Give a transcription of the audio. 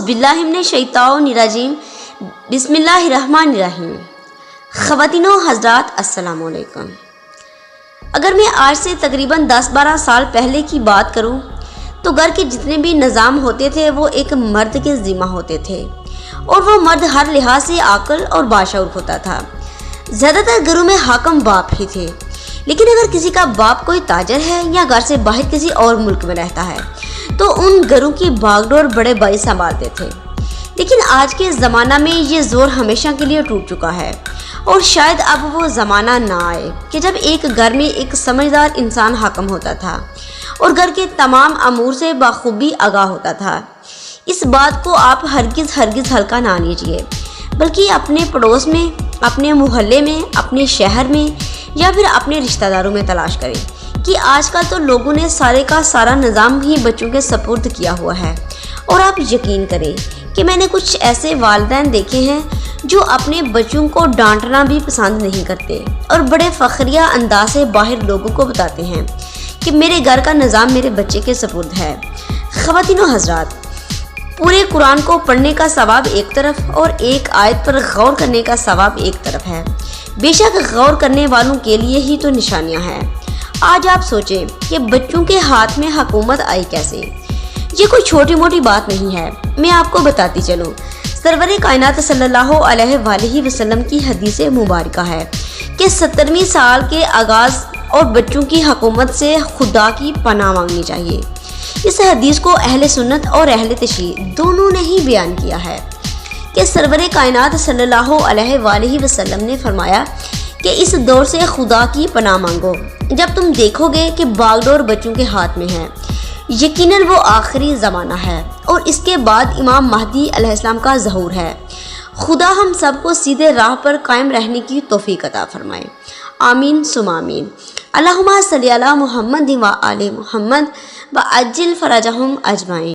बिल्लाहि मिनश शैतानिर रजीम बिस्मिल्लाहिर्रहमानिर्रहीम। ख़वातीन व हज़रात अस्सलामु अलैकुम। अगर मैं आज से तकरीबन 10-12 साल पहले की बात करूं तो घर के जितने भी निज़ाम होते थे वो एक मर्द के ज़िम्मा होते थे और वो मर्द हर लिहाज से आकल और बाशऊर होता था। ज़्यादातर घरों में हाकम बाप ही थे, लेकिन अगर किसी का बाप कोई ताजर है या घर से बाहर किसी और मुल्क में रहता है तो उन घरों की बागडोर बड़े भाई संभालते थे। लेकिन आज के ज़माना में ये ज़ोर हमेशा के लिए टूट चुका है और शायद अब वो ज़माना ना आए कि जब एक घर में एक समझदार इंसान हाकम होता था और घर के तमाम अमूर से बखूबी आगाह होता था। इस बात को आप हरगिज़ हल्का ना लीजिए, बल्कि अपने पड़ोस में, अपने मोहल्ले में, अपने शहर में या फिर अपने रिश्तेदारों में तलाश करें कि आजकल तो लोगों ने सारे का सारा निज़ाम ही बच्चों के सपुर्द किया हुआ है। और आप यकीन करें कि मैंने कुछ ऐसे वालिदैन देखे हैं जो अपने बच्चों को डांटना भी पसंद नहीं करते और बड़े फ़ख्रिया अंदाज से बाहर लोगों को बताते हैं कि मेरे घर का निज़ाम मेरे बच्चे के सपुर्द है। ख़वातीन व हज़रात, पूरे कुरान को पढ़ने का सवाब एक तरफ और एक आयत पर गौर करने का सवाब एक तरफ है। बेशक गौर करने वालों के लिए ही तो निशानियां हैं। आज आप सोचें कि बच्चों के हाथ में हुकूमत आई कैसे। ये कोई छोटी मोटी बात नहीं है, मैं आपको बताती चलूँ। सरवर कायनात सल्लल्लाहु अलैहि वसल्लम की हदीस मुबारका है कि 70वीं साल के आगाज़ और बच्चों की हुकूमत से खुदा की पनाह मांगनी चाहिए। इस हदीस को अहले सुन्नत और अहले तशरीह दोनों ने ही बयान किया है कि सरवर कायनात सल्लल्लाहु अलैहि वसल्लम ने फरमाया कि इस दौर से खुदा की पनाह मांगो जब तुम देखोगे कि बागडोर बच्चों के हाथ में है। यकीनन वो आखिरी ज़माना है और इसके बाद इमाम महदी अलैहिस्सलाम का ज़हूर है। खुदा हम सबको सीधे राह पर कायम रहने की तौफीक अता फरमाए। आमीन सुम्मा आमीन। अल्लाहुम्मा सल्ली अला मुहम्मद व आले मुहम्मद व अज्जिल फरजहुम अजमाइन।